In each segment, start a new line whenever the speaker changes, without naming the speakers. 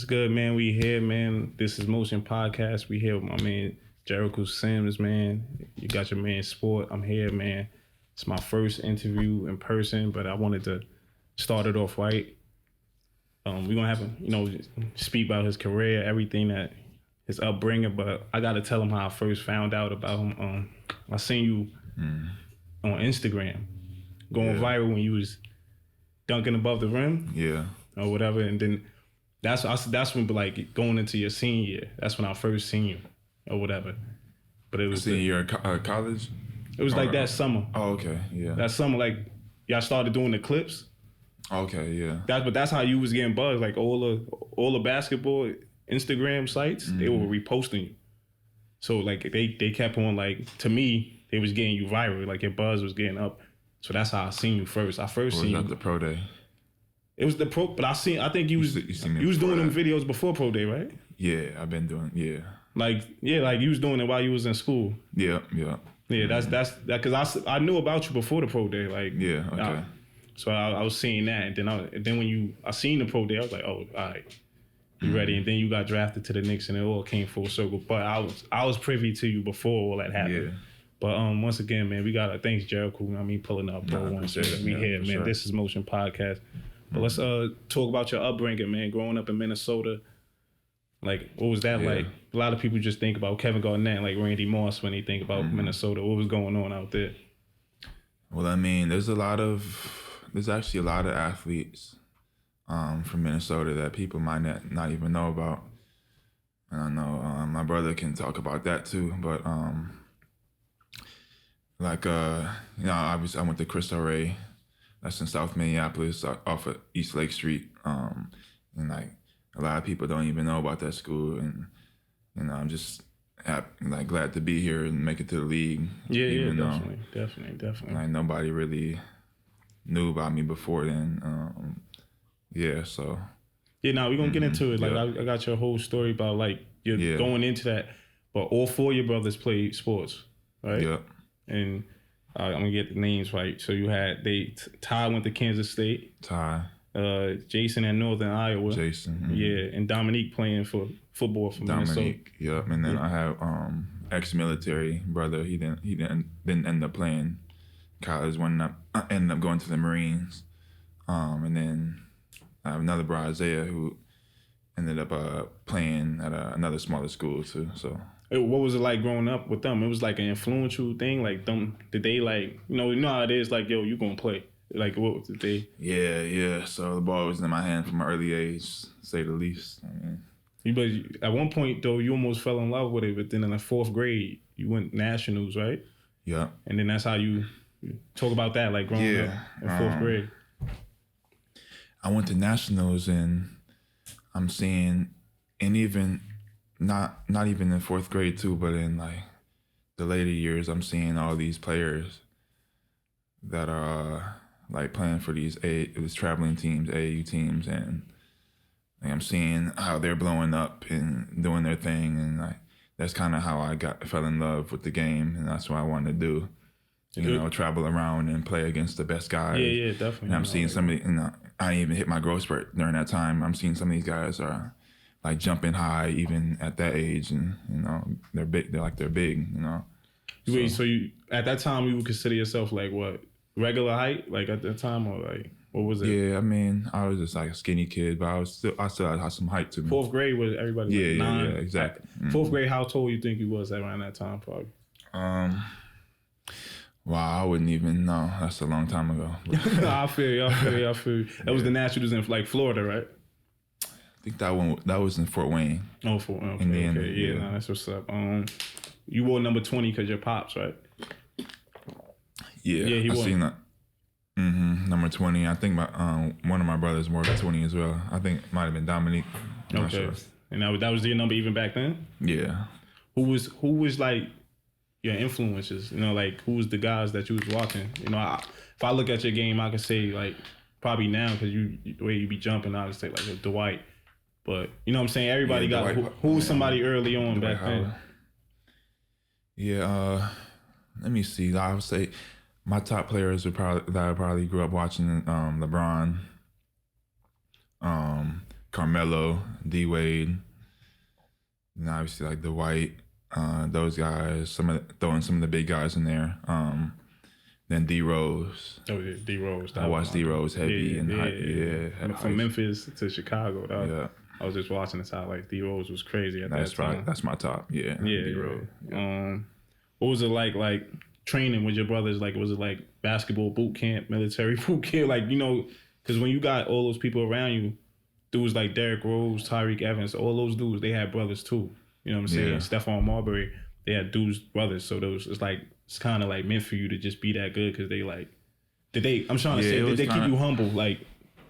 What's good, man? We here, man. This is Motion Podcast. We here with my man Jericho Sims, man. You got your man Sport. I'm here, man. It's my first interview in person, but I wanted to start it off right. We're gonna have him, speak about his career, everything that his upbringing. But I gotta tell him how I first found out about him. I seen you on Instagram going viral when you was dunking above the rim, or whatever, and then. That's when, like, going into your senior year. That's when I first seen you, or whatever. But it was
senior year in college.
It was like that summer.
Oh, okay, yeah.
That summer, like, y'all started doing the clips.
Okay, yeah.
But that's how you was getting buzzed. Like all the basketball Instagram sites, they were reposting you. So like they kept on, like, to me, they was getting you viral. Like your buzz was getting up. So that's how I seen you first. I first seen you.
The pro day.
It was the pro, but I think you was doing them videos before pro day, right?
Yeah, I've been doing,
Like you was doing it while you was in school.
Yeah.
Yeah, that's that because I knew about you before the pro day, like.
Yeah, okay.
So I was seeing that, and then when I seen the pro day, I was like, oh, all right, you ready? And then you got drafted to the Knicks, and it all came full circle. But I was privy to you before all that happened. Yeah. But once again, man, we got thanks Jericho. Pulling up, bro. We here, man. Sure. This is Motion Podcast. But let's talk about your upbringing, man. Growing up in Minnesota, like, what was that like? A lot of people just think about Kevin Garnett, like Randy Moss, when they think about Minnesota. What was going on out there?
Well, there's actually a lot of athletes from Minnesota that people might not even know about. And I know my brother can talk about that too. But I went to Cristo Rey. That's in South Minneapolis, off of East Lake Street. And like a lot of people don't even know about that school. And I'm just glad to be here and make it to the league.
Yeah, definitely.
Like nobody really knew about me before then. So.
Yeah, now we're gonna get into it. Like I got your whole story about like you're going into that, but all four of your brothers played sports, right?
Yeah.
And I'm gonna get the names right. So you had Ty went to Kansas State.
Ty.
Jason at Northern Iowa.
Jason. Mm-hmm.
Yeah, and Dominique playing for football for Minnesota.
Yep. And then I have ex-military brother. He didn't end up playing college. Ended up going to the Marines. And then I have another brother, Isaiah, who ended up playing at another smaller school too. So.
What was it like growing up with them? It was like an influential thing. Like them, did they like you know how it is? Like, yo, you gonna play? Like, what did they?
Yeah. So the ball was in my hand from an early age, to say the least.
But at one point though, you almost fell in love with it. But then in the fourth grade, you went nationals, right?
Yeah. And
then that's how you talk about that, like growing up in fourth grade.
I went to nationals, and I'm seeing, and even. Not even in fourth grade too, but in like the later years, I'm seeing all these players that are like playing for these traveling teams, AAU teams, and like, I'm seeing how they're blowing up and doing their thing, and like that's kind of how I fell in love with the game, and that's what I wanted to do. Travel around and play against the best guys.
Yeah, definitely.
And I'm seeing somebody, I didn't even hit my growth spurt during that time. I'm seeing some of these guys are. Like jumping high even at that age, and they're big. They're big.
Wait, so you at that time you would consider yourself like what, regular height, like at that time, or like what was it?
Yeah, I was just like a skinny kid, but I still had some height to me.
Fourth grade was everybody.
Yeah,
like 9.
Yeah, exactly.
Fourth grade, how tall you think you was around that time, probably?
Wow, I wouldn't even know. That's a long time ago.
I feel you. That was the Nationals in like Florida, right?
I think that was in Fort Wayne.
Oh, okay. Yeah, nah, that's what's up. You wore number 20 because your pops, right?
Yeah, I seen that. Number 20. I think one of my brothers wore the 20 as well. I think it might have been Dominique.
I'm not sure. And that was your number even back then?
Yeah.
Who was like your influences? Like who was the guys that you was watching? If I look at your game, I could say like probably now because the way you be jumping, I would say like Dwight. But you know what I'm saying? Everybody got who was somebody early on Dwight back then?
Yeah, let me see. I would say my top players that I probably grew up watching: LeBron, Carmelo, D Wade, and obviously like Dwight, those guys. Throwing some of the big guys in there. Then D Rose.
Oh yeah, D Rose.
I watched D Rose heavy
From Memphis to Chicago.
Yeah.
I was just watching this highlights. D Rose was crazy at that time.
Right. That's my top. Yeah. D Rose.
Yeah. What was it like training with your brothers? Like, was it like basketball boot camp, military boot camp? Like, because when you got all those people around you, dudes like Derrick Rose, Tyreek Evans, all those dudes, they had brothers too. You know what I'm saying?
Yeah.
Stephon Marbury, they had dudes brothers. So it's kind of like meant for you to just be that good because they like, did they keep you humble? Like,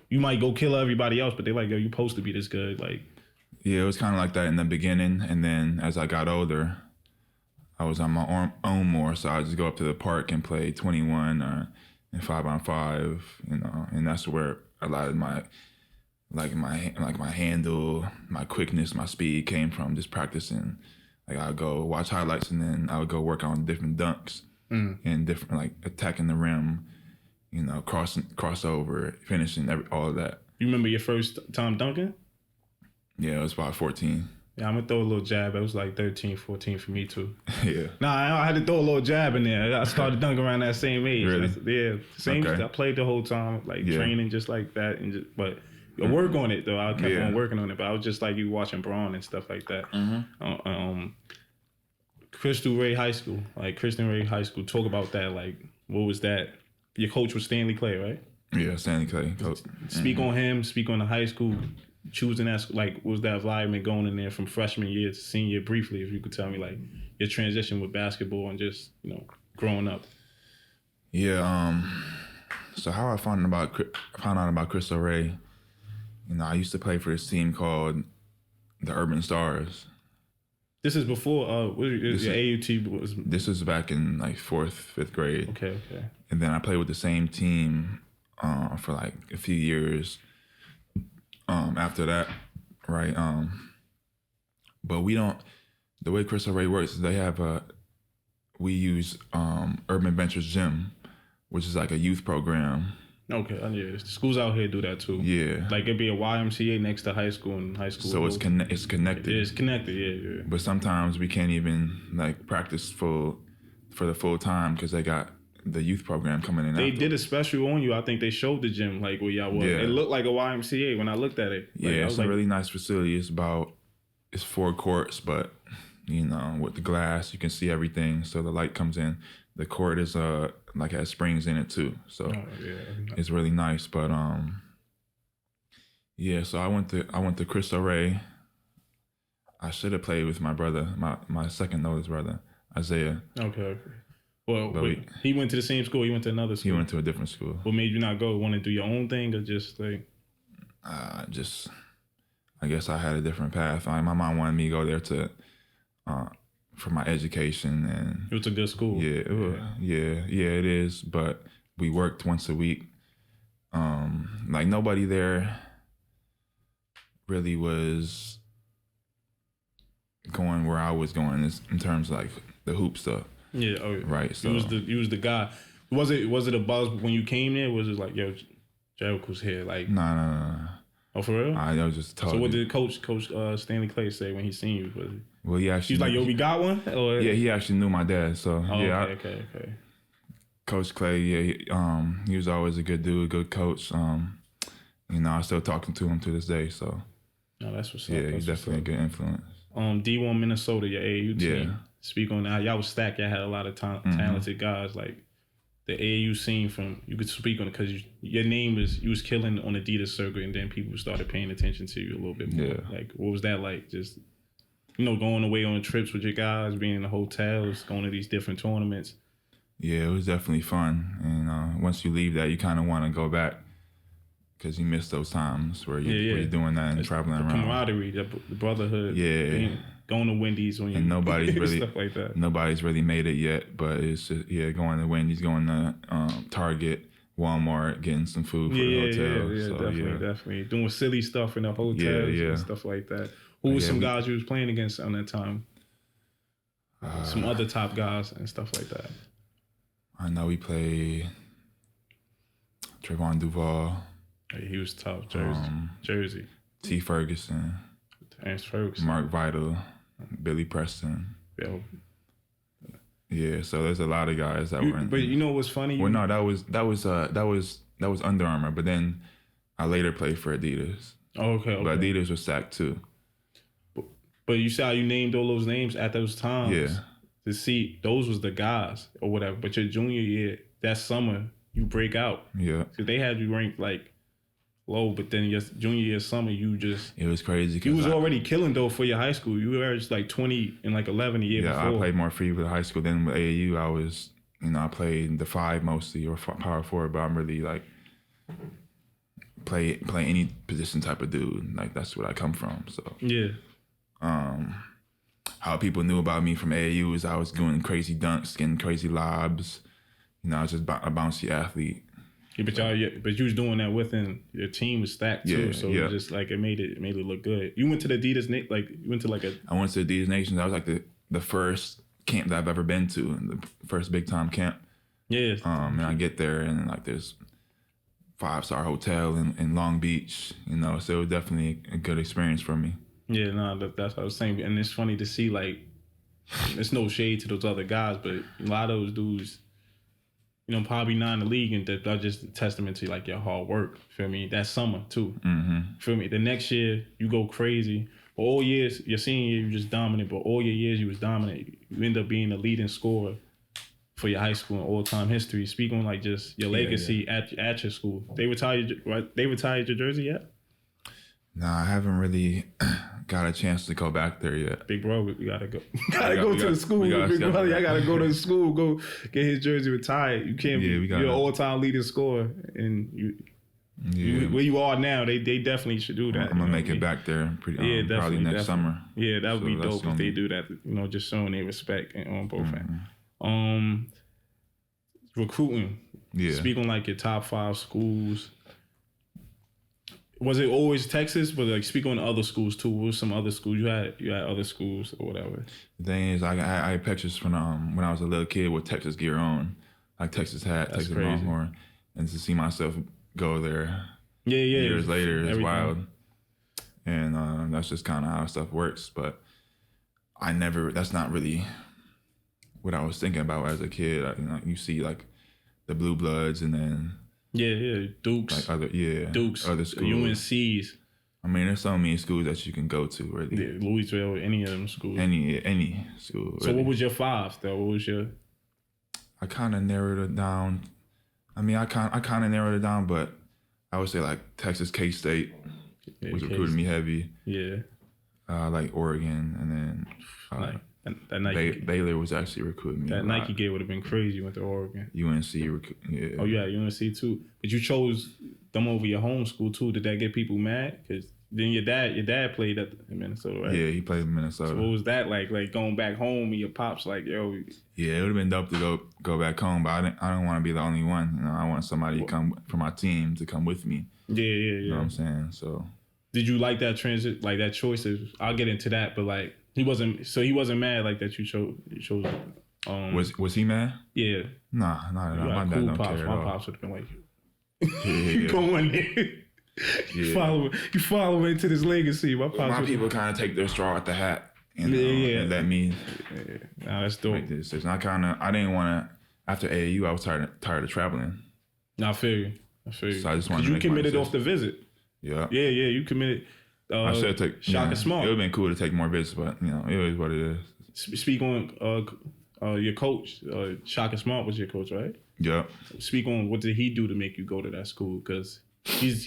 you might go kill everybody else, but they're like, yo, you supposed to be this good. Like,
yeah, it was kind of like that in the beginning. And then as I got older, I was on my own more. So I just go up to the park and play 21 and 5-on-5, and that's where a lot of my handle, my quickness, my speed came from, just practicing. Like I would go watch highlights and then I would go work on different dunks and different like attacking the rim, crossover, finishing, all of that.
You remember your first time dunking?
Yeah, it was about 14.
Yeah, I'm gonna throw a little jab. It was like 13, 14 for me too.
Yeah.
Nah, I had to throw a little jab in there. I started dunking around that same age.
Really?
Same.
Okay.
I played the whole time, training just like that, but I work on it though. I kept on working on it, but I was just like you watching Braun and stuff like that. Crystal Ray High School, like Kristen Ray High School. Talk about that. Like, what was that? Your coach was Stanley Clay, right?
Yeah, Stanley Clay.
Speak on him. Speak on the high school. Choosing that, like, what was that environment going in there from freshman year to senior year? Briefly, if you could tell me, like, your transition with basketball and just growing up.
Yeah. So how I found out about Crystal Ray. I used to play for this team called the Urban Stars.
This is before your AUT was.
This was back in like 4th, 5th grade.
Okay.
And then I played with the same team for like a few years. After that, right? But we don't. The way Crystal Ray works is we use Urban Ventures Gym, which is like a youth program.
Okay, yeah. Schools out here do that too.
Yeah,
like it'd be a YMCA next to high school and high school.
So it's connected.
Yeah, it's connected. Yeah.
But sometimes we can't even like practice for the full time because they got the youth program coming in.
They did a special on you. I think they showed the gym like where y'all was. It looked like a YMCA when I looked at it. Like,
it's a really nice facility. It's 4 courts, but with the glass you can see everything. So the light comes in. The court is has springs in it too. So it's really nice. But so I went to Crystal Ray. I should have played with my brother, my second oldest brother, Isaiah.
Okay. Well, he went to the same school. He went to another school.
He went to a different school.
What made you not go? Want to do your own thing or just like?
I guess I had a different path. My mom wanted me to go there for my education, and
it was a good school.
Yeah, it is. But we worked once a week. Like nobody there really was going where I was going in terms of like the hoop stuff.
Yeah,
right. So
you was the guy. Was it a buzz when you came there? Was it like, yo, Jericho's here? Like,
no.
Oh, for real?
I was just told.
So what did Coach Stanley Clay say when he seen you?
Well, he actually.
He's like, yo, we got one. Or?
Yeah, he actually knew my dad. So
okay.
Coach Clay, he was always a good dude, good coach. I still talking to him to this day. So.
No, that's what's up.
Yeah, he's definitely a good influence.
D1 Minnesota, your AAU team.
Yeah.
Speak on that. Y'all was stacked. Y'all had a lot of talented guys. Like the AAU scene you could speak on it because your name you was killing on Adidas circuit, and then people started paying attention to you a little bit more.
Yeah.
Like, what was that like? Just, going away on trips with your guys, being in the hotels, going to these different tournaments.
Yeah, it was definitely fun. And once you leave that, you kind of want to go back because you miss those times where you're doing that and traveling around.
Camaraderie, the brotherhood.
Yeah.
Going to Wendy's when you
and nobody's really
stuff like that.
Nobody's really made it yet, but it's just going to Wendy's, going to Target, Walmart, getting some food for the hotel.
Yeah, definitely. Doing silly stuff in the hotels and stuff like that. Who was some guys you was playing against on that time? Some other top guys and stuff like that.
I know we played Trayvon Duval.
He was tough. Jersey.
T. Ferguson,
Terrence Ferguson,
Mark Vital, Billy Preston.
Yo.
Yeah, so there's a lot of guys that were in.
But you know what's funny?
Well, no, that was Under Armour, but then I later played for Adidas.
Oh, okay.
But Adidas was sacked too.
But you see how you named all those names at those times?
Yeah.
To see, those was the guys or whatever. But your junior year, that summer, you break out.
Yeah.
Because they had you ranked like low, but then your junior year summer, you just...
It was crazy.
You was already killing though for your high school. You were just like 20 and like 11 a year before.
Yeah, I played more free with high school. Then with AAU, I was, I played the 5 mostly or power forward, but I'm really like play any position type of dude. Like that's what I come from. So
yeah.
How people knew about me from AAU is I was doing crazy dunks, getting crazy lobs. I was just a bouncy athlete.
Yeah, but you was doing that within your team was stacked too,
Yeah,
so
yeah.
it just like it made it look good. You went to the Adidas, like you went to like a.
I went to Adidas Nation. That was like the first camp that I've ever been to, the first big time camp.
Yeah.
And I get there and like there's 5-star hotel in Long Beach, so it was definitely a good experience for me.
Yeah, no, that's what I was saying, and it's funny to see like, it's no shade to those other guys, but a lot of those dudes, probably not in the league, and that's just a testament to like your hard work. Feel me? That summer too.
Mm-hmm.
Feel me? The next year you go crazy. But all years, your senior year you just dominant, but all your years you was dominant. You end up being the leading scorer for your high school in all-time history. Speak on like just your legacy at your school. They retired your jersey yet?
Nah, I haven't really got a chance to go back there yet.
Big bro, we gotta go. Go to the school. Big brother, I gotta go to the school. Go get his jersey retired. You can't. You're an all-time leading scorer, and where you are now, they definitely should do that.
I'm gonna make it back there probably next summer.
Yeah, that would be dope if they do that. Just showing their respect on both ends. Recruiting.
Yeah.
Speak on like your top 5 schools. Was it always Texas? But like speak on other schools too. What were some other schools you had? You had other schools or whatever.
The thing is, I had pictures from when I was a little kid with Texas gear on, like Texas hat,
That's
Texas
crazy.
Longhorn, and to see myself go there.
Yeah.
Years later, it's
everything.
wild, and that's just kind of how stuff works. But that's not really what I was thinking about as a kid. You see like the Blue Bloods, and then.
Yeah, Dukes.
Like
Dukes,
other schools.
UNCs.
I mean, there's so many schools that you can go to, really.
Yeah, Louisville, any of them schools.
Any school.
So
really.
what was your 5 though? What was your?
I kind of narrowed it down. I mean, I kind of narrowed it down, but I would say like Texas K-State was recruiting me heavy.
Yeah.
Like Oregon, and then
that Nike
Baylor was actually recruiting me.
That Nike game would have been crazy. You went to Oregon.
UNC, yeah.
Oh yeah, UNC too. But you chose them over your home school too. Did that get people mad? Because then your dad played at Minnesota, right?
Yeah, he played in Minnesota.
So what was that like? Like going back home and your pops like, yo.
Yeah, it would have been dope to go back home, but I don't want to be the only one. I want somebody to come from my team to come with me.
Yeah.
You know what I'm saying? So.
Did you like that transit? Like that choice? I'll get into that, but like. He wasn't mad like that. You chose.
Was he mad?
Yeah.
Nah, not at all. My dad don't care at all.
My pops would have been like,
yeah.
you go in there.
Yeah.
You follow into this legacy.
My people kind of take their straw at the hat, and let me.
Yeah. Nah, that's dope.
Make the decision. I didn't want to. After AAU, I was tired of traveling.
Nah, I feel you. So
I just wanted to make
committed off the visit.
Yeah.
Yeah. You committed.
I should take
Shaka Smart.
It would have been cool to take more visits, but it is what it is.
Speak on your coach. Shaka Smart was your coach, right?
Yeah.
Speak on what did he do to make you go to that school? Because he's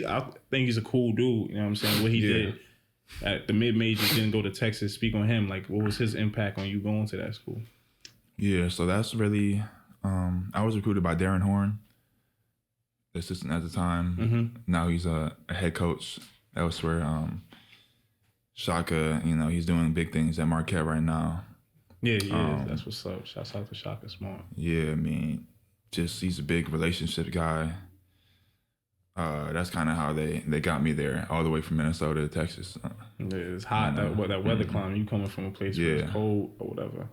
I think he's a cool dude. You know what I'm saying? What he did at the mid majors, didn't go to Texas. Speak on him. Like, what was his impact on you going to that school?
Yeah. So that's really. I was recruited by Darren Horn, the assistant at the time.
Mm-hmm.
Now he's a head coach elsewhere. Shaka, he's doing big things at Marquette right now.
Yeah, that's what's up. Shouts out to Shaka Smart.
Yeah, I mean, he's a big relationship guy. That's kind of how they got me there, all the way from Minnesota to Texas.
Yeah, it's hot, that weather climate. You coming from a place where it's cold or whatever.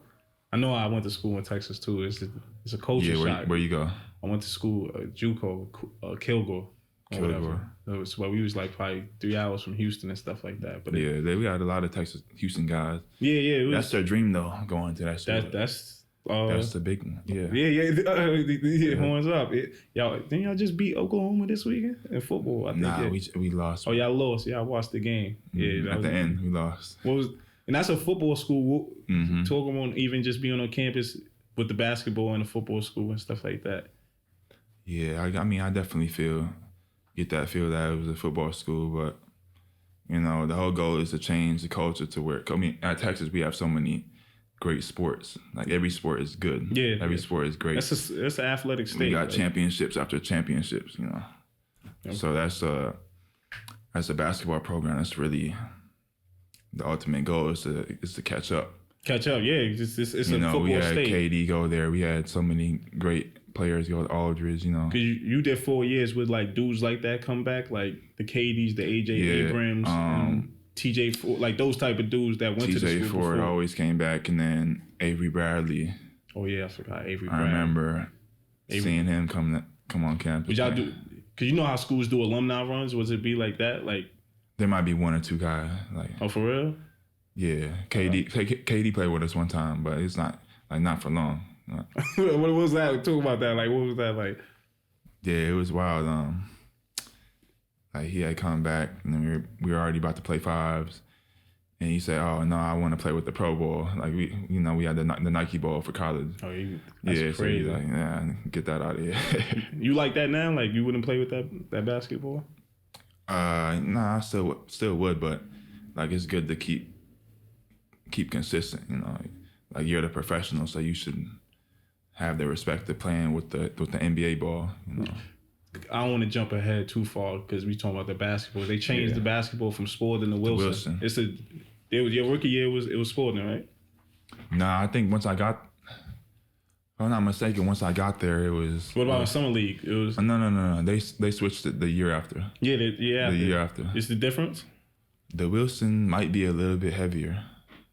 I know I went to school in Texas too. It's a culture shock.
Where you go?
I went to school, JUCO, Kilgore.
Kilgore.
So we was like probably 3 hours from Houston and stuff like that. But
we got a lot of Texas, Houston guys.
Yeah.
That's their dream though, going to that school.
That's
the big one.
Yeah. Horns up. Y'all, didn't y'all just beat Oklahoma this weekend in football? I think.
Nah, we lost.
Oh, y'all lost. Yeah, I watched the game. Yeah,
at the end we lost.
And that's a football school. Talking about even just being on campus with the basketball and the football school and stuff like that.
Yeah, I mean, I definitely get that feel that it was a football school, but you know, the whole goal is to change the culture to where, I mean, at Texas we have so many great sports. Like every sport is good.
Yeah,
every sport is great.
That's an athletic state.
We got championships after championships, you know. Okay. So that's a basketball program. That's really the ultimate goal is to catch up.
Catch up, yeah. It's a football
we had
state.
KD go there. We had so many great players go to Aldridge, you know.
Because you did 4 years with like dudes like that come back, like the KDs, the AJ Abrams, TJ Ford, like those type of dudes that went to the school
TJ Ford
before.
always came back, and then Avery Bradley.
Oh yeah, I forgot Avery
I
Bradley.
remember seeing him come on campus.
Would y'all do? Because you know how schools do alumni runs. Was it be like that? Like
there might be 1 or 2 guys. Like
oh, for real?
Yeah, KD played with us one time, but it's not for long.
What was that? Talk about that. Like, what was that like?
Yeah, it was wild. Like he had come back, and then we were already about to play fives, and he said, "Oh no, I want to play with the Pro Bowl." Like we had the Nike ball for college.
Oh,
that's
crazy.
So he's like, "Yeah, get that out of here."
You like that now? Like you wouldn't play with that basketball?
Nah, I still would, but like it's good to keep consistent. You know, like you're the professional, so you should have the respect of playing with the NBA ball. You know.
I don't want to jump ahead too far because we talking about the basketball. They changed the basketball from Spalding to Wilson. Your rookie year it was Spalding, right?
Nah, I think once I got, if I'm not mistaken, once I got there, it was.
What about summer league? It was
no. They switched it the year after.
Yeah, the year after. Is the difference?
The Wilson might be a little bit heavier.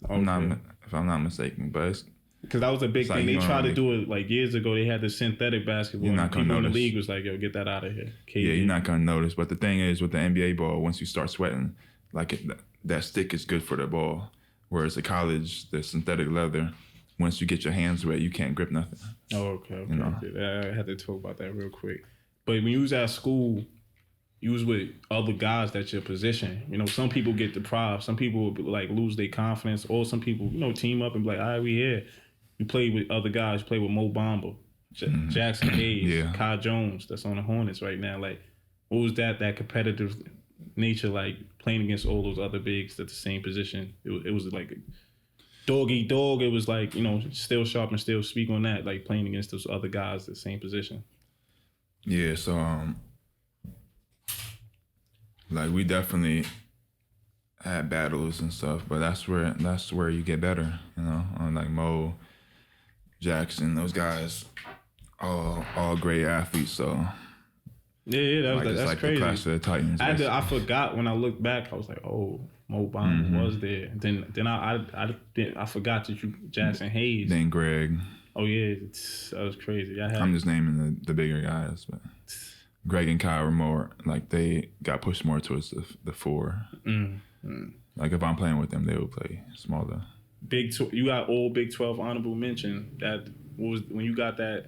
Okay.
If I'm not mistaken, but it's.
Because that was a big thing. They tried to do it like years ago. They had the synthetic basketball.
You're not gonna notice.
In the league was like, yo, get that out of here. KD.
Yeah, you're not gonna notice. But the thing is, with the NBA ball, once you start sweating, like that stick is good for the ball. Whereas the college, the synthetic leather, once you get your hands wet, you can't grip nothing.
Oh, okay.
You know?
I had to talk about that real quick. But when you was at school, you was with other guys that's your position. You know, some people get deprived. Some people like lose their confidence, or some people, team up and be like, all right, we here. You played with other guys. You played with Mo Bamba, Jackson Hayes, Kai Jones. That's on the Hornets right now. Like, what was that competitive nature like playing against all those other bigs at the same position? It was like dog eat dog. It was like, still sharp and still speak on that, like playing against those other guys at the same position.
Yeah, so like we definitely had battles and stuff, but that's where you get better, on like Mo, Jackson, those guys, all great athletes. So
that's
like
crazy.
The class of the Titans.
I forgot when I looked back. I was like, oh, Mo Bamba was there. Then I forgot that you Jackson Hayes.
Then Greg.
Oh yeah, that was crazy.
I'm just naming the bigger guys, but Greg and Kyle were more like they got pushed more towards the 4. Like if I'm playing with them, they would play smaller.
You got all Big 12 honorable mention. That was when you got that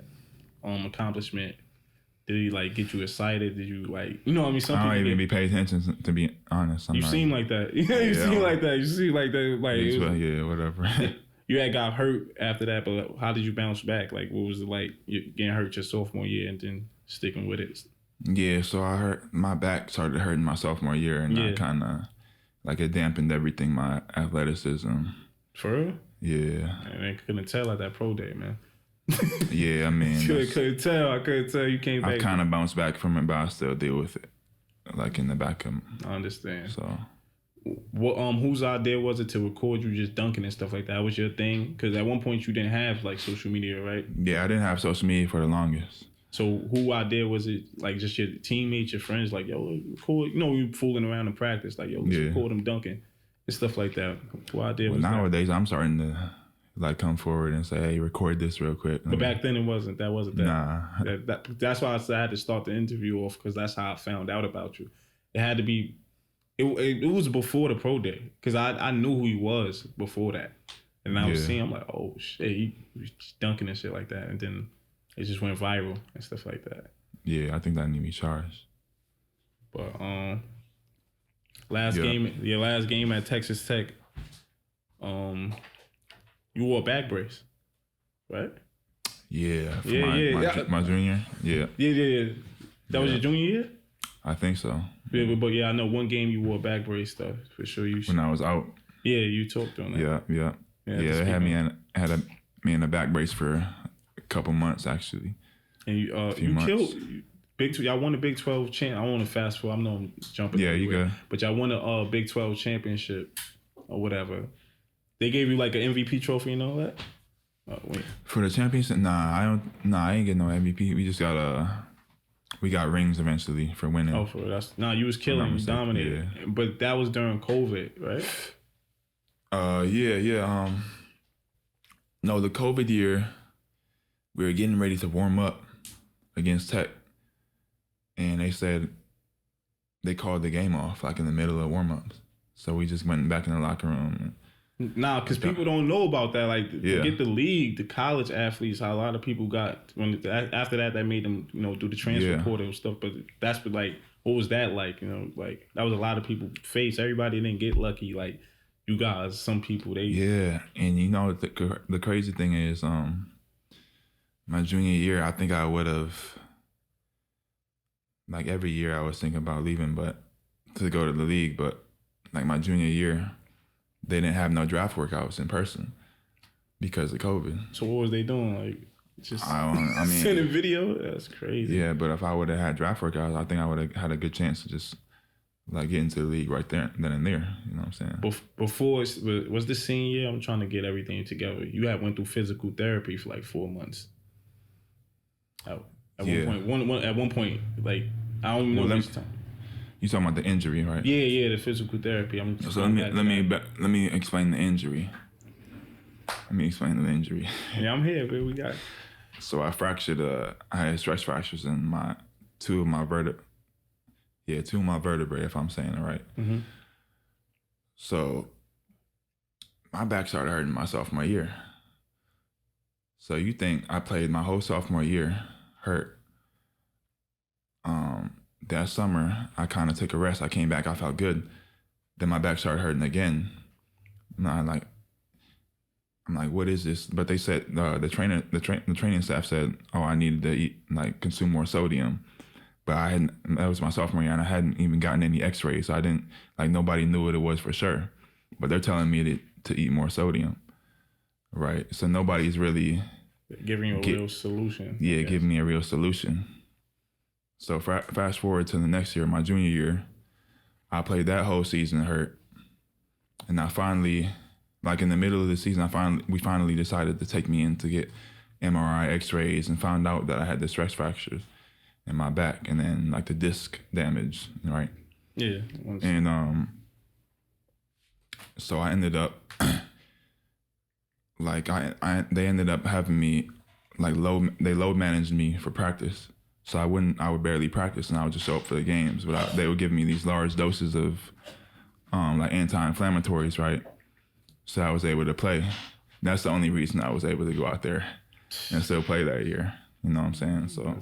accomplishment. Did he like get you excited? Did you like Some
I
people
don't even be paying attention, to be honest.
You seem like that. You seem like that. You seem like that. Like
whatever.
You had got hurt after that, but how did you bounce back? Like what was it like getting hurt your sophomore year and then sticking with it?
Yeah, so I hurt my back started hurting my sophomore year, and I kind of like it dampened everything, my athleticism.
For real?
Yeah.
I couldn't tell at that pro day, man.
Yeah, I mean,
I couldn't tell you came back.
I kind of bounced back from it, but I still deal with it, like in the back of.
I understand.
So,
what whose idea was it to record you just dunking and stuff like that? Was your thing? Because at one point you didn't have like social media, right?
Yeah, I didn't have social media for the longest.
So who idea was it? Like just your teammates, your friends, like yo, record. You fooling around in practice, like yo, let's record them dunking and stuff like that. Who idea was
nowadays,
that?
I'm starting to like come forward and say, hey, record this real quick.
But back then it wasn't. That wasn't that.
Nah.
That's why I said I had to start the interview off because that's how I found out about you. it had to be. It was before the pro day because I knew who he was before that, and I was seeing. I'm like, oh shit, he was dunking and shit like that, and then it just went viral and stuff like that.
Yeah, I think that need to be charged.
But last game at Texas Tech, you wore a back brace, right?
Yeah, for my junior. Yeah.
That was your junior year?
I think so.
Yeah, but I know one game you wore a back brace stuff for sure.
When I was out.
Yeah, you talked on that.
Yeah. They had me in a back brace for a couple months actually.
And you killed Big 12. Y'all won the Big 12 champ. I want to fast forward. I know I'm jumping.
Yeah, you good.
But y'all won a Big 12 championship or whatever. They gave you like an MVP trophy and all that.
For the championship, I ain't getting no MVP. We just got rings eventually for winning.
Oh, you was killing, you dominated. Yeah. But that was during COVID, right?
Yeah. No, the COVID year, we were getting ready to warm up against Tech, and they called the game off like in the middle of warm-ups. So we just went back in the locker room.
Because people don't know about that. Like, get the league, the college athletes, how a lot of people got after that made them, do the transfer portal stuff. But that's what was that like? Like that was a lot of people face. Everybody didn't get lucky. Like you guys, some people they.
Yeah, and the crazy thing is, my junior year, I think I would have. Like every year, I was thinking about leaving, but to go to the league. But like my junior year, they didn't have no draft workouts in person because of COVID.
So what was they doing? Like just
sending
video? That's crazy.
Yeah, but if I would have had draft workouts, I think I would have had a good chance to just like get into the league right there, then and there. You know what I'm saying?
Before was this senior year? I'm trying to get everything together. You had went through physical therapy for like 4 months. At one point, like I don't even know this time.
You talking about the injury, right?
Yeah, the physical therapy.
So let me explain the injury.
Yeah, I'm here, baby. We got it.
So I had stress fractures in two of my vertebrae, if I'm saying it right.
Mm-hmm.
So my back started hurting my sophomore year. So you think I played my whole sophomore year hurt. That summer, I kind of took a rest. I came back, I felt good. Then my back started hurting again. And I'm like, what is this? But they said the training staff said, I needed to consume more sodium. But that was my sophomore year, and I hadn't even gotten any X-rays, so I didn't nobody knew what it was for sure. But they're telling me to eat more sodium, right? So nobody's really
giving you a real solution.
Yeah, giving me a real solution. So fast forward to the next year, my junior year, I played that whole season hurt. And I finally, in the middle of the season, we finally decided to take me in to get MRI x-rays and found out that I had the stress fractures in my back and then the disc damage, right?
Yeah.
And so I ended up, they ended up having me, they load managed me for practice. So I would barely practice and I would just show up for the games. But they would give me these large doses of anti-inflammatories, right? So I was able to play. That's the only reason I was able to go out there and still play that year. You know what I'm saying? So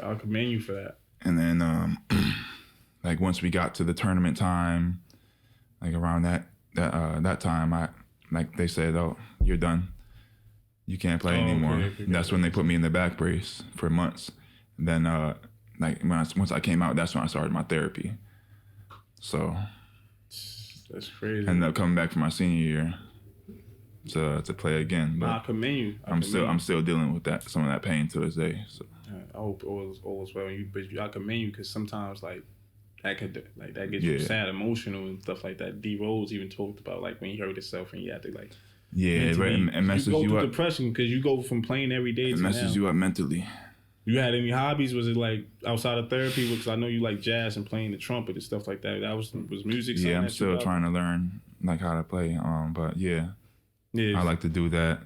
I commend you for that.
And then once we got to the tournament time, around that time, they said, "Oh, you're done. You can't play anymore." Okay. That's when they put me in the back brace for months. And then, once I came out, that's when I started my therapy. So
that's crazy.
I ended up coming back for my senior year to play again. But
I commend you.
I'm still dealing with some of that pain to this day. So
I hope all is well. But I commend you because sometimes that gets you sad, emotional, and stuff like that. D Rose even talked about when he hurt himself and he had to
it messes you up.
You go through depression because you go from playing every day. It
messes you up mentally.
You had any hobbies? Was it outside of therapy? Because I know you like jazz and playing the trumpet and stuff like that. That was music.
Yeah, I'm still trying to learn how to play. But yeah, I like to do that.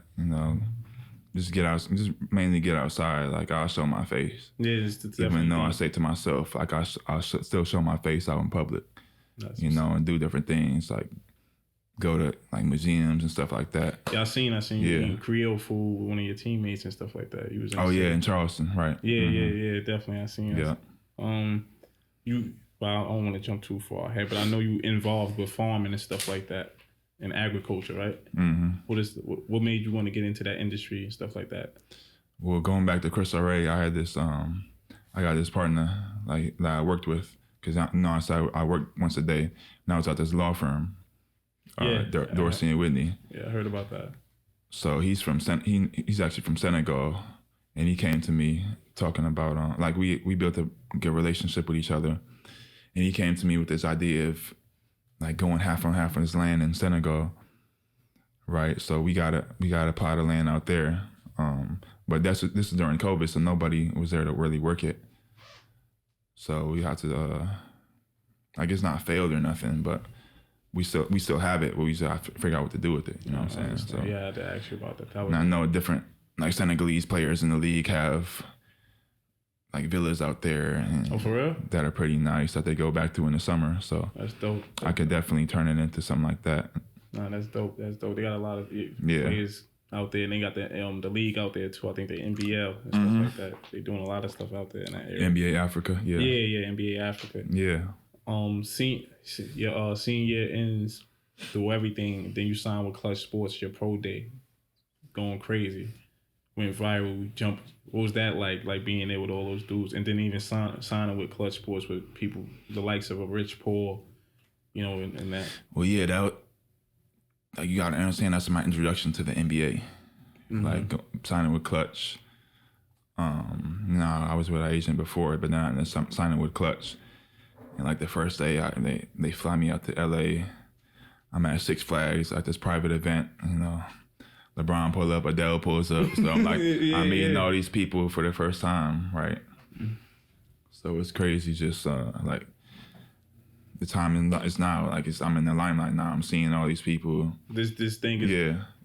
just get out, just mainly get outside. Like I'll show my face.
Yeah, it's
Even though I say to myself, like I'll still show my face out in public, you know, and do different things like go to like museums and stuff like that.
Yeah, I seen you eating Creole food with one of your teammates and stuff like that. You was
in Charleston, right?
Yeah, definitely. I seen you.
Yeah.
Well, I don't want to jump too far ahead, but I know you involved with farming and stuff like that and agriculture, right?
Mm-hmm.
What made you want to get into that industry and stuff like that?
Well, going back to Chris Ray, I had this I got this partner like that I worked with because I said I worked once a day, and I was at this law firm, Dorsey and Whitney.
Yeah, I heard about that.
So he's he's actually from Senegal, and he came to me talking about like we built a good relationship with each other, and he came to me with this idea of like going half on half on his land in Senegal, right? So we got a plot of land out there, but this is during COVID, so nobody was there to really work it. So we had to, I guess not failed or nothing, but we still have it, but we still have to figure out what to do with it. You know what I'm saying? So
yeah, I had to ask you about that.
And I know different like Senegalese players in the league have like villas out there and
for real?
that are pretty nice that they go back to in the summer. So
that's dope.
I could definitely turn it into something like that.
No, that's dope. That's dope. They got a lot of players out there, and they got the league out there too. I think the NBL and stuff like that. They're doing a lot of stuff out there in that area.
NBA Africa, yeah.
Yeah, NBA Africa.
Yeah.
Your senior year ends through everything. Then you sign with Clutch Sports, your pro day, going crazy, went viral, jumped. What was that like? Like being there with all those dudes, and then even signing with Clutch Sports with people the likes of a Rich Paul, you know, and that.
Well, yeah, like you gotta understand that's my introduction to the NBA. Like signing with Clutch. I was with an agent before, but then I ended up signing with Clutch. And like the first day, they fly me out to LA. I'm at Six Flags at this private event. You know, LeBron pull up, Adele pulls up. So I'm like, I'm meeting all these people for the first time, right? So it's crazy, just like the time is now. Like I'm in the limelight now. I'm seeing all these people.
This thing is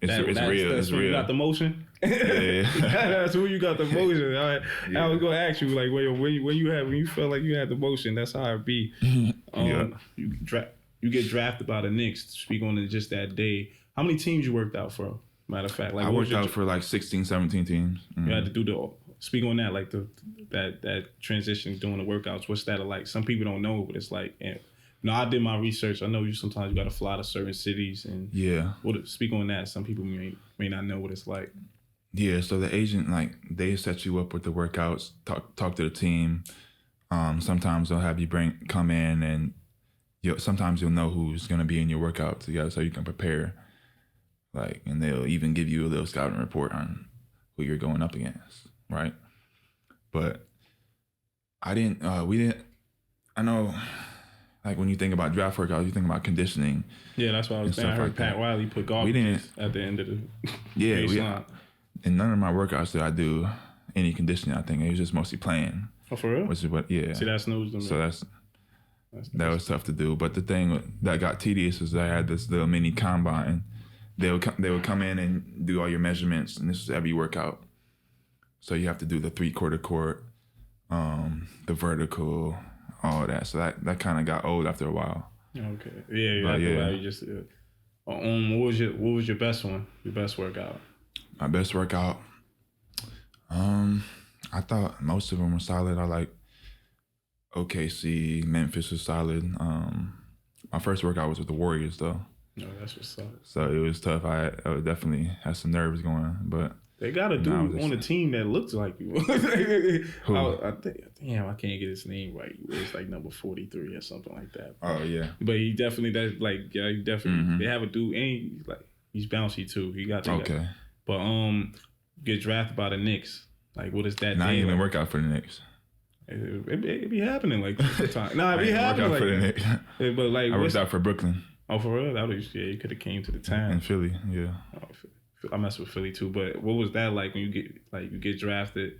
it's real.
That's
it's
where
real.
You got the motion.
Yeah.
That's where you got the motion. I was gonna ask you like when you felt like you had the motion. That's how it be. You get drafted by the Knicks. Speak on it just that day. How many teams you worked out for? Matter of fact, like
I worked out for like 16, 17 teams.
You had to do speak on that, like that transition doing the workouts. What's that like? Some people don't know, but it's like. I did my research. I know sometimes you got to fly to certain cities and speak on that. Some people may not know what it's like.
Yeah, so the agent they set you up with the workouts, talk to the team. Sometimes they'll have you come in and sometimes you'll know who's gonna be in your workout together so you can prepare. And they'll even give you a little scouting report on who you're going up against, right? But I know. Like when you think about draft workouts, you think about conditioning.
Yeah, that's what I was saying. I heard Pat Riley put garbage at the end of the baseline.
In none of my workouts did I do any conditioning. I think it was just mostly playing.
Oh, for real?
Which is what, yeah.
See, that's news to me.
So that was tough to do. But the thing that got tedious is I had this little mini combine. They would come in and do all your measurements, and this is every workout. So you have to do the 3/4 court, the vertical, all that. So that kind of got old after a while.
Okay. Yeah. You just. What was your best one? Your best workout?
My best workout. I thought most of them were solid. I like OKC, Memphis was solid. My first workout was with the Warriors though.
No, that's what's up.
So it was tough. I definitely had some nerves going, but.
They got a dude on the team that looks like you.
Who?
I can't get his name right. It's like number 43 or something like that.
Oh yeah.
But he definitely They have a dude and he's bouncy too. He got that.
Okay.
But get drafted by the Knicks. Like what is that?
Now you even work out for the Knicks.
It be happening like sometimes. No, it be happening like
for the
that.
Knicks.
But like
I worked out for Brooklyn.
Oh, for real? That was you could have came to the town.
In Philly, yeah.
Oh, I mess with Philly too, but what was that like when you get drafted?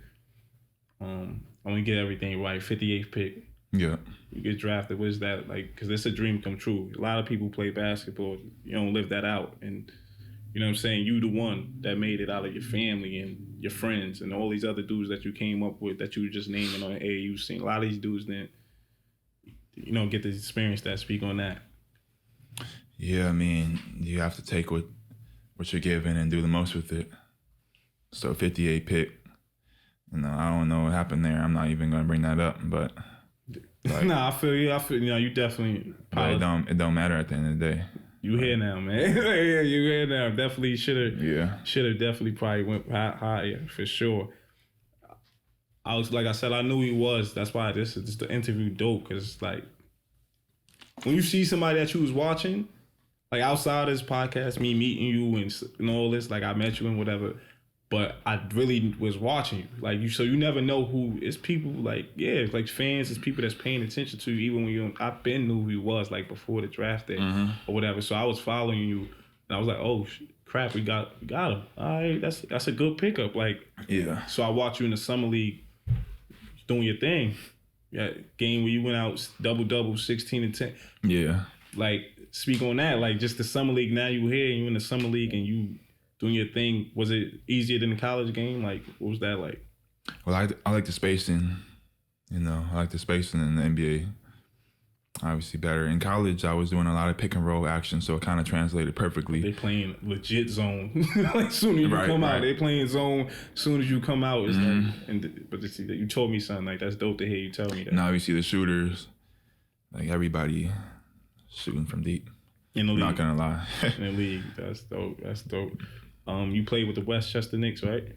When you get everything right, 58th pick.
Yeah.
You get drafted. What is that like? Because it's a dream come true. A lot of people play basketball. You don't live that out, and You know what I'm saying? You the one that made it out of your family and your friends and all these other dudes that you came up with that you were just naming on AAU scene. A lot of these dudes didn't, get to experience that. Speak on that.
Yeah, I mean, you have to take what you're given and do the most with it. So 58 pick, I don't know what happened there. I'm not even going to bring that up, but like,
nah, I feel you. You definitely.
But it don't matter at the end of the day.
You here now, man. Yeah, you here now. Definitely should have.
Yeah.
Should have definitely probably went higher for sure. I was like I said, I knew he was. That's why this is the interview dope, because it's like when you see somebody that you was watching, like outside of this podcast, me meeting you and all this, like I met you and whatever, but I really was watching you. Like so you never know who it's people like, yeah, like fans, it's people that's paying attention to you even when I've been knew who he was like before the draft day or whatever. So I was following you and I was like, oh crap, we got him. All right, that's a good pickup. Like,
yeah.
So I watched you in the summer league doing your thing. Yeah, game where you went out double 16 and 10.
Yeah. Like,
speak on that. Like just the summer league. Now you here and you in the summer league and you doing your thing. Was it easier than the college game? Like, what was that like?
Well, I like the spacing. I like the spacing in the NBA. Obviously better. In college, I was doing a lot of pick and roll action, so it kind of translated perfectly.
They playing legit zone. Like, soon as you come out, they playing zone. Soon as you come out, it's like. But you told me something like that's dope to hear you tell me that.
Now you see the shooters, like everybody shooting from deep.
In the league.
Not gonna lie.
In the league, that's dope. You played with the Westchester Knicks, right?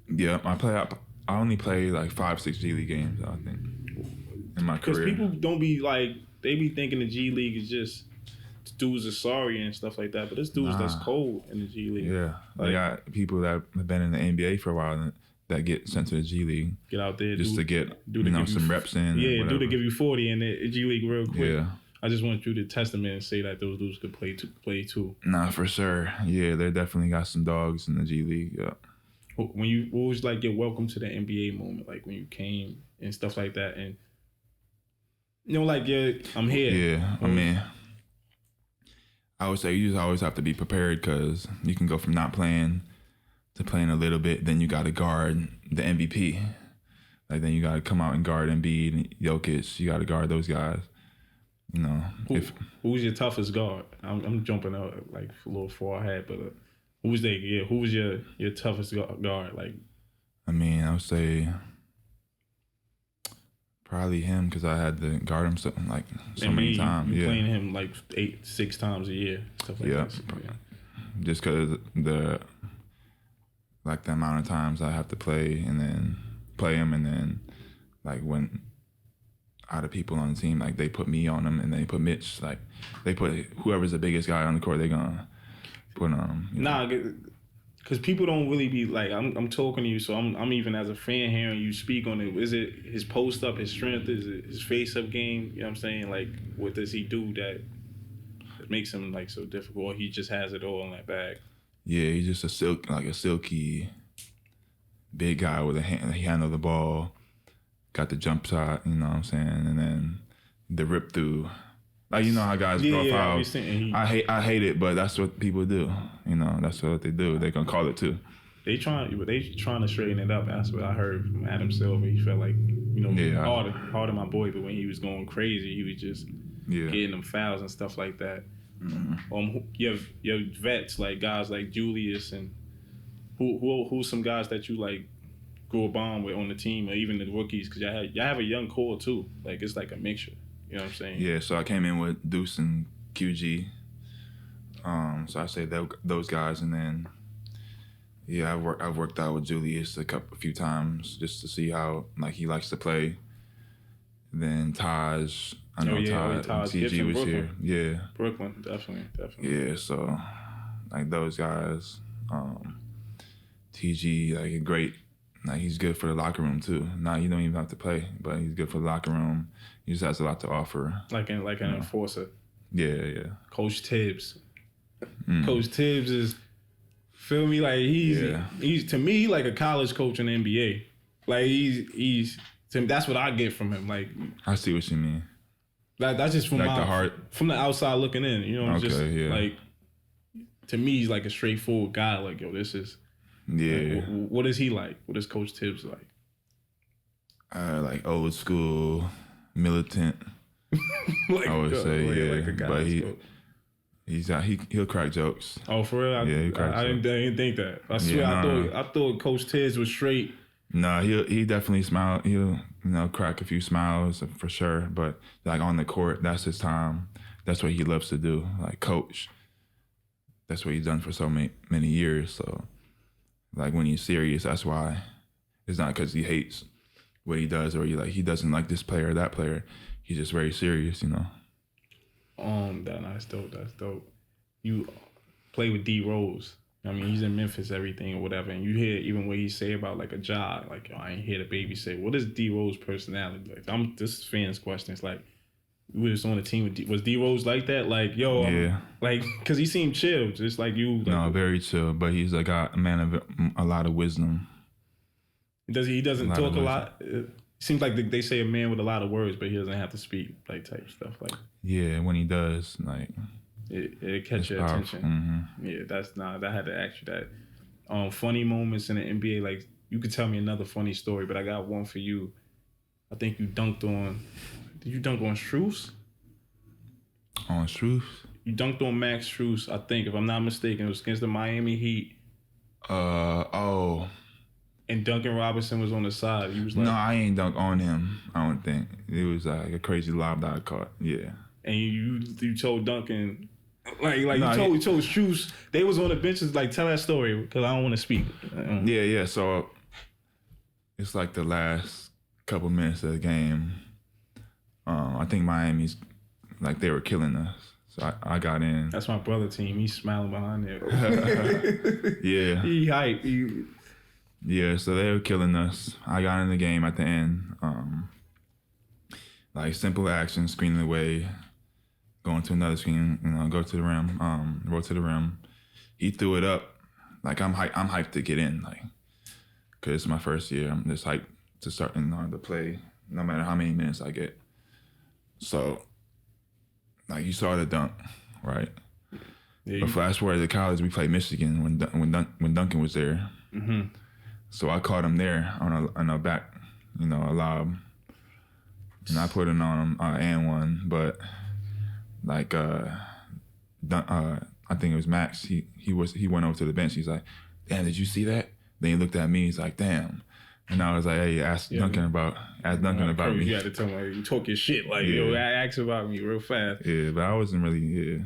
Yeah, I only played like 5-6 G League games, I think, in my career.
Because people don't be like, they be thinking the G League is just dudes are sorry and stuff like that, but it's dudes that's cold in the G League.
Yeah, like, they got people that have been in the NBA for a while that get sent to the G League.
Get out there,
just to get some reps in.
Yeah, do to give you 40 in the G League real quick. Yeah. I just want you to testament and say that those dudes could play too.
Nah, for sure. Yeah, they definitely got some dogs in the G League. Yeah.
What was like your welcome to the NBA moment, like when you came and stuff like that, and like I'm here.
Yeah, I mean, I would say you just always have to be prepared because you can go from not playing to playing a little bit, then you got to guard the MVP. Like then you got to come out and guard Embiid and Jokic. You got to guard those guys.
Who's your toughest guard? I'm jumping out like a little far ahead, but who was your toughest guard? Like,
I mean, I would say probably him because I had to guard him so many times.
You playing him like 6 times a year, stuff like that. Yeah.
Just because the amount of times I have to play and then play him, and then like when other people on the team, like they put me on them and they put Mitch, like they put whoever's the biggest guy on the court, they're gonna put on him.
Because people don't really be like, I'm talking to you, so I'm even as a fan hearing you speak on it. Is it his post up, his strength, is it his face up game? You know what I'm saying? Like, what does he do that makes him like so difficult? Or he just has it all in that bag?
Yeah, he's just a silky big guy with he handle the ball. Got the jump shot, you know what I'm saying, and then the rip through. Like, you know how guys go fouls. I hate it, but that's what people do. That's what they do. They're gonna call it too.
They trying to straighten it up. That's what I heard from Adam Silver. He felt like hard on my boy, but when he was going crazy, he was just getting them fouls and stuff like that. Mm-hmm. You have vets like guys like Julius and who's some guys that you like grew a bond with on the team, or even the rookies, because y'all have a young core too. Like it's like a mixture. You know what I'm saying?
Yeah. So I came in with Deuce and QG. So I say those guys, and then I've worked out with Julius a few times just to see how like he likes to play. Then Taj, I know Taj TG was
Brooklyn.
Here. Yeah.
Brooklyn, definitely.
Yeah. So like those guys, TG like a great. Like he's good for the locker room too. Now you don't even have to play, but he's good for the locker room. He just has a lot to offer. Like an
enforcer.
Yeah.
Coach Tibbs. Coach Tibbs is, feel me, like he's to me like a college coach in the NBA. Like he's that's what I get from him. Like
I see what you mean.
That's just from
like the heart
from the outside looking in.
like
to me, he's like a straightforward guy. Like, yo, this is like, what is he like? What is Coach Tibbs like?
Like old school, militant.
Like,
I would say, yeah.
Like a guy
But he'll crack jokes.
Oh, for real? I didn't think that. I swear, I thought Coach Tibbs was straight.
No, he definitely smile. He'll crack a few smiles for sure. But like on the court, that's his time. That's what he loves to do. Like coach. That's what he's done for so many years. So like when he's serious, that's why. It's not because he hates what he does or he doesn't like this player or that player. He's just very serious,
That's dope. That's dope. You play with D Rose. I mean, he's in Memphis, everything or whatever, and you hear even what he say about like a job. Like, I ain't here to babysit. What is D Rose personality like? This is fans' questions. Like, we was on the team with was D Rose like that? Like, yo,
yeah,
like, cause he seemed chill, just like you. Like,
no, very chill. But he's like a man of a lot of wisdom.
He doesn't talk a lot. It seems like they say a man with a lot of words, but he doesn't have to speak, like type stuff. Like,
yeah, when he does, like,
it catch your
powerful.
attention. Yeah, I had to ask you that. Funny moments in the NBA, like you could tell me another funny story, but I got one for you. I think you dunked on. Did you dunk on Strus?
On Strus?
You dunked on Max Strus, I think, if I'm not mistaken. It was against the Miami Heat.
Oh.
And Duncan Robinson was on the side. He was like,
no, I ain't dunk on him. I don't think it was like a crazy lob that I caught. Yeah.
And you told Duncan, you told Strus, they was on the benches. Like, tell that story because I don't want to speak.
Yeah. So it's like the last couple minutes of the game. I think Miami's like they were killing us. So I got in.
That's my brother team. He's smiling behind there.
Yeah.
He hype.
Yeah, so they were killing us. I got in the game at the end. Like simple action, screening away, going to another screen, go to the rim, roll to the rim. He threw it up. Like I'm hyped to get in, like, cause it's my first year. I'm just hyped to start to play, no matter how many minutes I get. So, like you saw the dunk, right? Yeah, but flash forward to college, we played Michigan when Duncan was there. Mm-hmm. So I caught him there on a back, a lob, and I put it on him and one. But like I think it was Max. He went over to the bench. He's like, "Damn, did you see that?" Then he looked at me. He's like, "Damn." And I was like, "Hey, ask Duncan about me."
You had to tell me you talk your shit, like yo, ask about me real fast.
Yeah, but I wasn't really.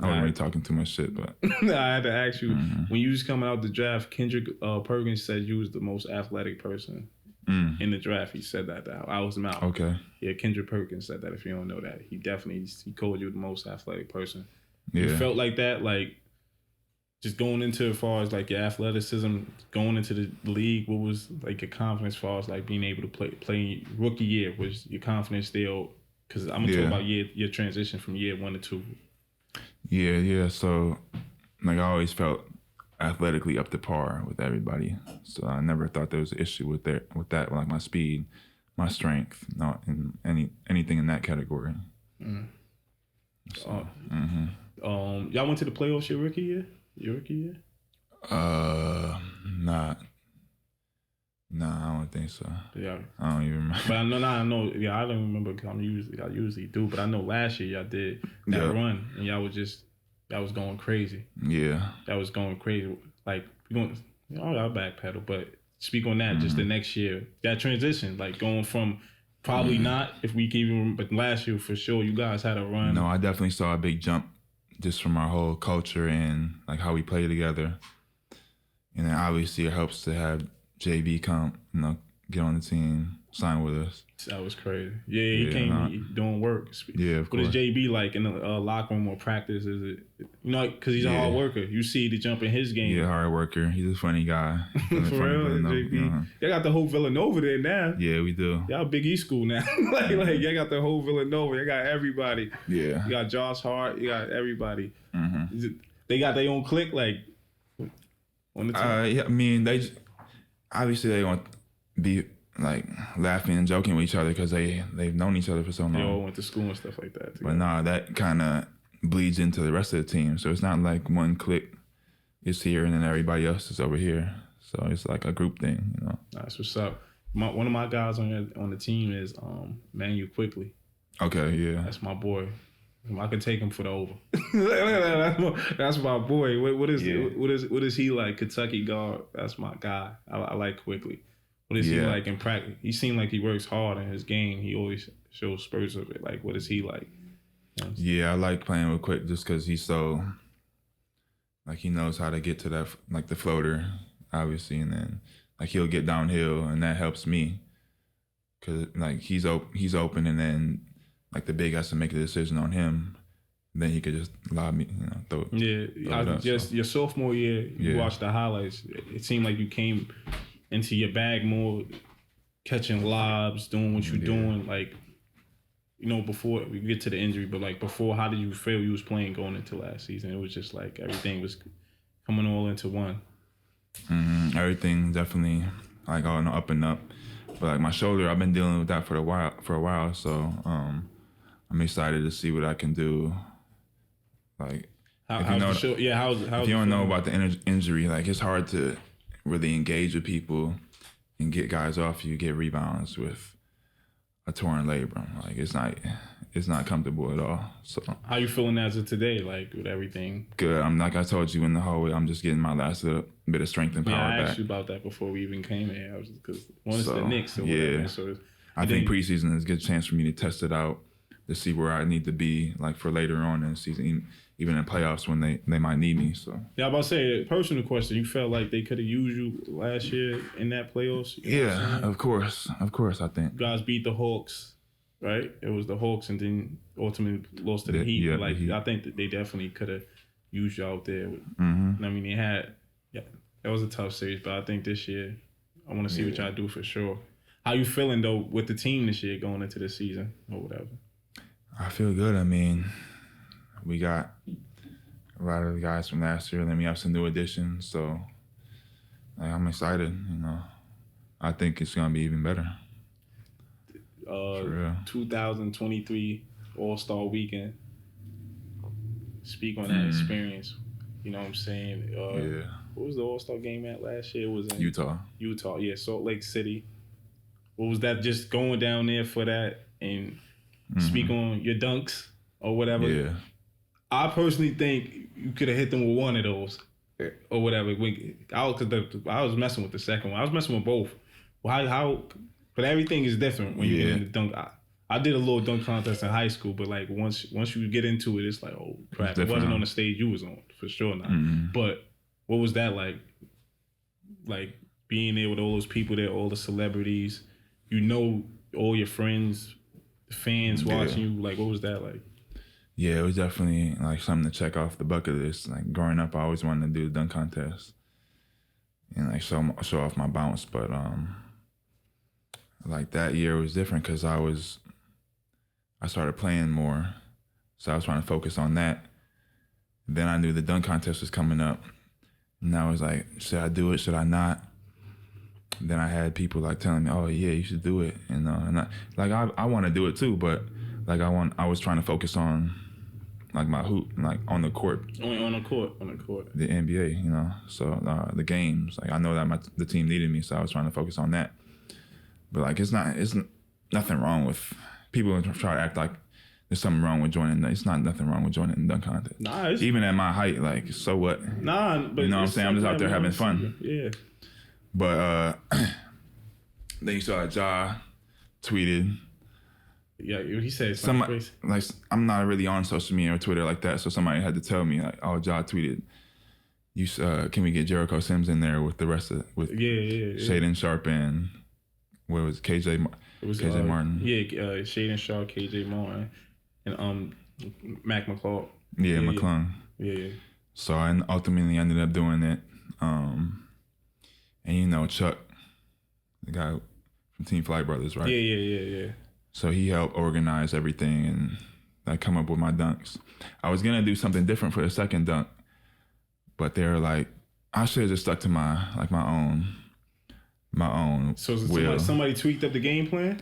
I wasn't really talking too much shit, but
I had to ask you when you was coming out the draft. Kendrick Perkins said you was the most athletic person in the draft. He said that I was out.
Okay.
Yeah, Kendrick Perkins said that. If you don't know that, he called you the most athletic person.
Yeah.
You felt like that, like just going into as far as like your athleticism, going into the league. What was like your confidence as far as like being able to play rookie year? Was your confidence still? Because I'm gonna talk about your transition from year 1 to 2.
Yeah. So, like, I always felt athletically up to par with everybody. So I never thought there was an issue with that, like my speed, my strength, not in anything in that category. So,
y'all went to the playoffs your rookie year?
Nah, I don't think so.
Yeah.
I don't even remember.
But I know. Yeah, I don't remember because I usually do. But I know last year y'all did that run and y'all was going crazy.
Yeah.
That was going crazy. Like, y'all backpedal. But speak on that just the next year. That transition, like going from probably not, if we can even, but last year for sure, you guys had a run.
No, I definitely saw a big jump just from our whole culture and like how we play together. And then obviously it helps to have JB come, get on the team, sign with us.
That was crazy. Yeah, he came doing work.
Yeah, of course.
What is JB like in the locker room or practice? Is it, because he's a hard worker. You see the jump in his game.
Yeah, hard worker. He's a funny guy.
For real, JB. Y'all got the whole Villanova there now.
Yeah, we do.
Y'all Big East school now. like y'all got the whole Villanova. Y'all got everybody.
Yeah.
You got Josh Hart. You got everybody. They got their own clique, like, on the team.
Yeah, I mean, obviously they want to be like laughing and joking with each other because they've known each other for so long.
They all went to school and stuff like that together.
But nah, that kind of bleeds into the rest of the team. So it's not like one clique is here and then everybody else is over here. So it's like a group thing, you know.
That's what's up. One of my guys on the team is Manu Quickly.
Okay, yeah.
That's my boy. I could take him for the over. That's my boy. What is he like? Kentucky guard. That's my guy. I like Quickly. What is he like in practice? He seems like he works hard in his game. He always shows spurts of it. Like, what is he like? You know,
yeah, I like playing with Quick just because he's so, like, he knows how to get to that, like the floater, obviously, and then like he'll get downhill, and that helps me because like he's open, and then like the big has to make a decision on him. Then he could just lob me, you know, throw it.
Your sophomore year, you watched the highlights. It seemed like you came into your bag more, catching lobs, doing what you're doing. Like, you know, before we get to the injury, but like before, how did you feel you was playing going into last season? It was just like everything was coming all into one.
Mm-hmm. Everything definitely like on the up and up. But like my shoulder, I've been dealing with that for a while. So I'm excited to see what I can do. Like, if you don't know about the injury, like it's hard to really engage with people and get guys off you, get rebounds with a torn labrum. Like it's not comfortable at all. So
how you feeling as of today, like with everything?
Good. I'm like I told you in the hallway, I'm just getting my last little bit of strength and power back.
I asked you about that before we even came here. I was because it's the Knicks or whatever. So
I think preseason is a good chance for me to test it out to see where I need to be like for later on in the season, even in playoffs when they might need me. So
yeah, I'm about to say, personal question, you felt like they could have used you last year in that playoffs?
Yeah, of course, I think.
You guys beat the Hawks, right? It was the Hawks and then ultimately lost to the Heat.
Yeah,
like
Heat.
I think that they definitely could have used you out there.
Mm-hmm.
I mean, they had, that was a tough series, but I think this year, I want to see what y'all do for sure. How you feeling though with the team this year going into the season or whatever?
I feel good. I mean, we got a lot of the guys from last year, and then we have some new additions. So like, I'm excited. You know, I think it's gonna be even better.
2023 All-Star Weekend. Speak on that experience. You know what I'm saying? What was the All-Star game at last year? It was in
Utah,
yeah, Salt Lake City. What was that? Just going down there for that and speak on your dunks or whatever.
Yeah.
I personally think you could have hit them with one of those or whatever. I was messing with the second one. I was messing with both. But everything is different when you get in the dunk. I did a little dunk contest in high school, but like once you get into it, it's like, oh crap, it wasn't on the stage you was on, for sure not. But what was that like? Like being there with all those people there, all the celebrities, you know, all your friends, the fans watching you. Like, what was that like?
Yeah, it was definitely like something to check off the bucket list. Like growing up, I always wanted to do the dunk contest and like show off my bounce. But like that year was different because I started playing more, so I was trying to focus on that. Then I knew the dunk contest was coming up, and I was like, should I do it? Should I not? Then I had people like telling me, "Oh yeah, you should do it," and I want to do it too, but like I was trying to focus on like my hoop, like on the court.
On the court.
The NBA, you know, so the games. Like I know that the team needed me, so I was trying to focus on that. But like it's nothing wrong with people who try to act like there's something wrong with joining. It's not nothing wrong with joining the dunk contest.
Nah,
even at my height, like so what?
Nah, but
you know what I'm saying? I'm just out there having fun.
Yeah.
But then you saw Ja tweeted.
Yeah, he said something crazy.
Like I'm not really on social media or Twitter like that, so somebody had to tell me like, "Oh, Ja tweeted, can we get Jericho Sims in there with the rest of Shaedon Sharpe and what was it, KJ Martin?
Yeah, Shaedon Sharpe, KJ Martin, and Mac McClung.
Yeah, McClung.
Yeah.
So I ultimately ended up doing it, and you know Chuck, the guy from Team Flight Brothers, right?
Yeah.
So he helped organize everything and like come up with my dunks. I was gonna do something different for the second dunk, but they were like, I should have just stuck to my own. So
somebody tweaked up the game plan?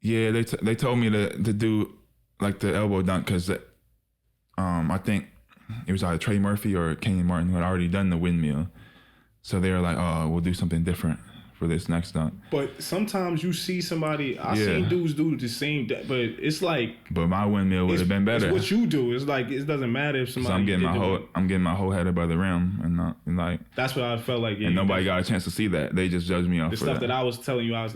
Yeah, they told me to do like the elbow dunk because I think it was either Trey Murphy or Kenyon Martin who had already done the windmill. So they were like, oh, we'll do something different for this next dunk.
But sometimes you see somebody, I seen dudes do the same, but it's like.
But my windmill would have been better.
It's what you do. It's like, it doesn't matter if somebody.
So I'm getting my whole head above the rim, and like.
That's what I felt like. Yeah,
and nobody got a chance to see that. They just judged me off
the
for
stuff that I was telling you. I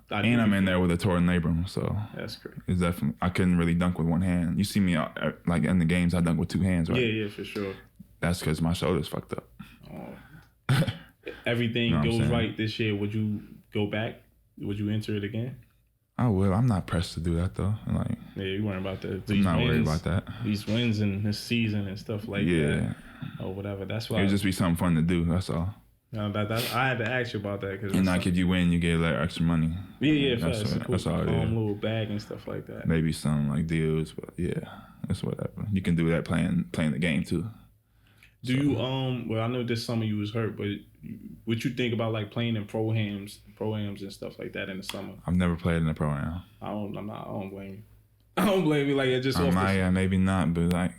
and I'm in there with a torn labrum, so
that's great.
It's definitely, I couldn't really dunk with one hand. You see me out, like in the games, I dunk with two hands, right?
Yeah, for sure.
That's because my shoulder's fucked up.
Oh. Everything goes right this year. Would you go back? Would you enter it again?
I will. I'm not pressed to do that though. Like,
yeah, you worrying about that?
I'm not worried about that.
These wins in this season and stuff like that, or whatever. That's why
it would just be something fun to do. That's all.
No, I had to ask you about that because.
And like if you win, you get like extra money.
Yeah,
that's all it is.
Little bag and stuff like that.
Maybe some like deals, but yeah, that's whatever. You can do that playing the game too.
Do you well, I know this summer you was hurt, but what you think about like playing in pro-ams and stuff like that in the summer?
I've never played in a pro-am.
I don't blame you. I don't blame you. Like it just
maybe not, but like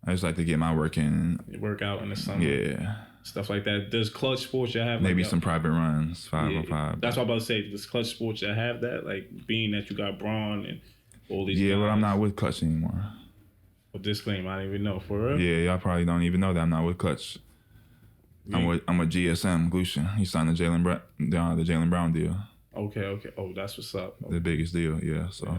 I just like to get my work in.
Work out in the summer.
Yeah.
Stuff like that. Does Clutch Sports you have
maybe some private runs, 5-on-5.
That's what I'm about to say. Does Clutch Sports you have that? Like being that you got Braun and all these guys.
But I'm not with Clutch anymore.
A disclaimer, I didn't even know. For real?
Yeah, y'all probably don't even know that I'm not with Clutch. Yeah. I'm with GSM, Glushin. He signed the Jaylen Brown deal.
Okay. Oh, that's what's up.
The biggest deal, yeah. So.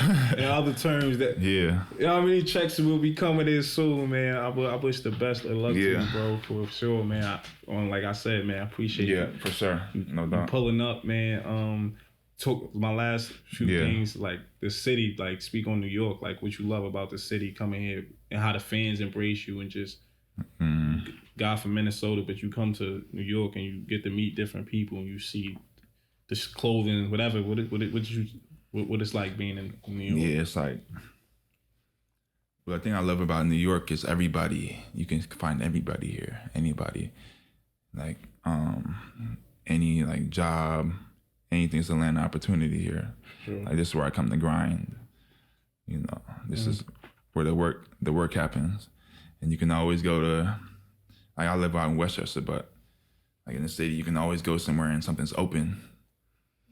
In other terms, that you know how many checks will be coming in soon, man. I wish the best of luck to you, bro, for sure, man. Like I said, man, I appreciate you.
Yeah, for sure, no doubt.
Pulling up, man. Took my last few things, like the city, like speak on New York, like what you love about the city coming here and how the fans embrace you and just God from Minnesota, but you come to New York and you get to meet different people and you see this clothing, whatever. What it's like being in New York?
Yeah, it's like. Well, the thing I love about New York is everybody. You can find everybody here. Anybody, like any like job. Anything's a land opportunity here. Sure. Like this is where I come to grind. You know, this is where the work happens, and you can always go to. Like I live out in Westchester, but like in the city, you can always go somewhere and something's open.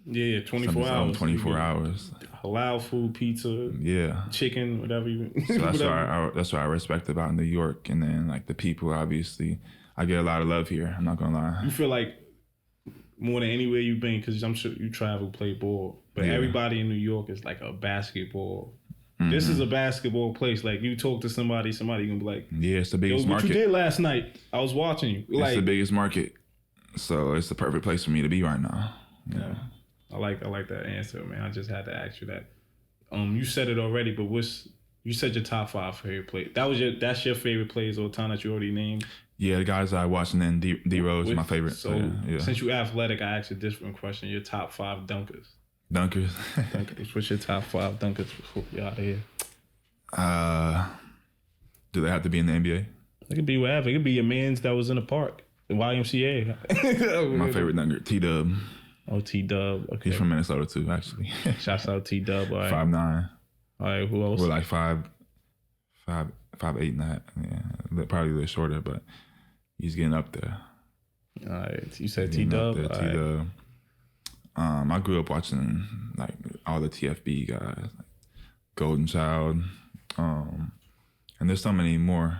Yeah, 24 hours.
24 hours.
Halal food, pizza.
Yeah.
Chicken, whatever you.
So that's what I respect about New York, and then like the people. Obviously, I get a lot of love here. I'm not gonna lie.
You feel like. More than anywhere you've been, because I'm sure you travel, play ball. But everybody in New York is like a basketball. This is a basketball place. Like you talk to somebody gonna be like,
yeah, it's the biggest market.
What you did last night? I was watching you.
It's the biggest market, so it's the perfect place for me to be right now.
Yeah, I like that answer, man. I just had to ask you that. You said it already, but you said your top 5 favorite plays. That's your favorite plays all the time that you already named. Yeah,
the guys I watched, and then D Rose is my favorite.
So since you're athletic, I asked a different question. Your top 5 dunkers.
Dunkers.
What's your top 5 dunkers before you're out of here?
Do they have to be in the NBA?
It could be whatever. It could be your man's that was in the park, the YMCA.
My favorite dunker, T-Dub.
Oh, T-Dub. Okay.
He's from Minnesota too, actually.
Shouts out T-Dub. All right.
5'9".
All right, who else?
We're like 5'8" and that. Yeah, probably a little shorter, but he's getting up there.
All right, you said T-Dub.
T-Dub. I grew up watching like all the TFB guys, like Golden Child, and there's so many more.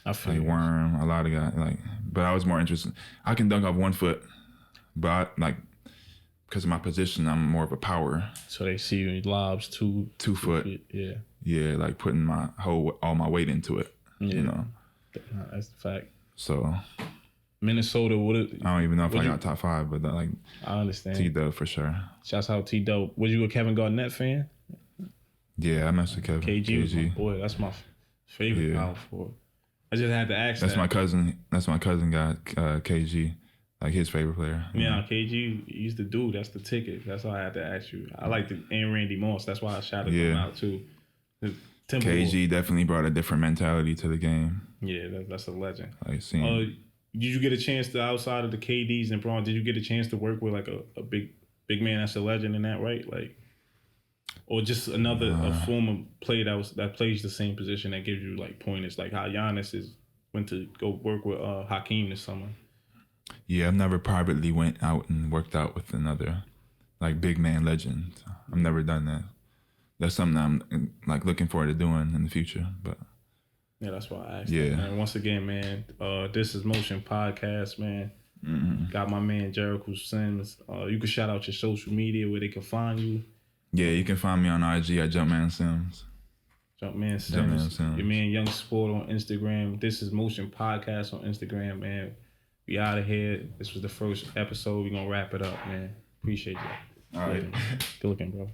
I feel
like Worm, a lot of guys. Like, but I was more interested. I can dunk off 1 foot, but because of my position, I'm more of a power.
So they see you in lobs 2
foot.
Yeah.
Yeah, like putting all my weight into it. Yeah. You know.
That's the fact.
So.
Minnesota,
I don't even know if I got top 5, but like
I understand.
T-Dub for sure.
Shouts out T-Dub. Was you a Kevin Garnett fan?
Yeah, I messed with Kevin.
KG. Boy, that's my favorite power forward. I just had to ask
That's my cousin guy, KG. Like his favorite player.
Yeah, KG, he's the dude. That's the ticket. That's why I had to ask you. I like and Randy Moss. That's why I shouted him out too.
KG definitely brought a different mentality to the game.
Yeah, that's a legend.
Like seeing.
Did you get a chance to, outside of the KDs and Braun, did you get a chance to work with like a big man that's a legend in that, right? Like, or just another a former player that plays the same position that gives you like pointers, like how Giannis went to go work with Hakeem this summer.
Yeah, I've never privately went out and worked out with another like big man legend. I've never done that. That's something I'm like looking forward to doing in the future. But
yeah, that's why I asked.
Yeah.
And once again, man, This Is Motion podcast, man. Got my man Jericho Sims. You can shout out your social media where they can find you.
Yeah, you can find me on IG at Jumpman Sims.
Jumpman Sims. Your man Young Sport on Instagram. This Is Motion podcast on Instagram, man. We out of here. This was the first episode. We're gonna wrap it up, man. Appreciate you.
All right.
Good looking, bro.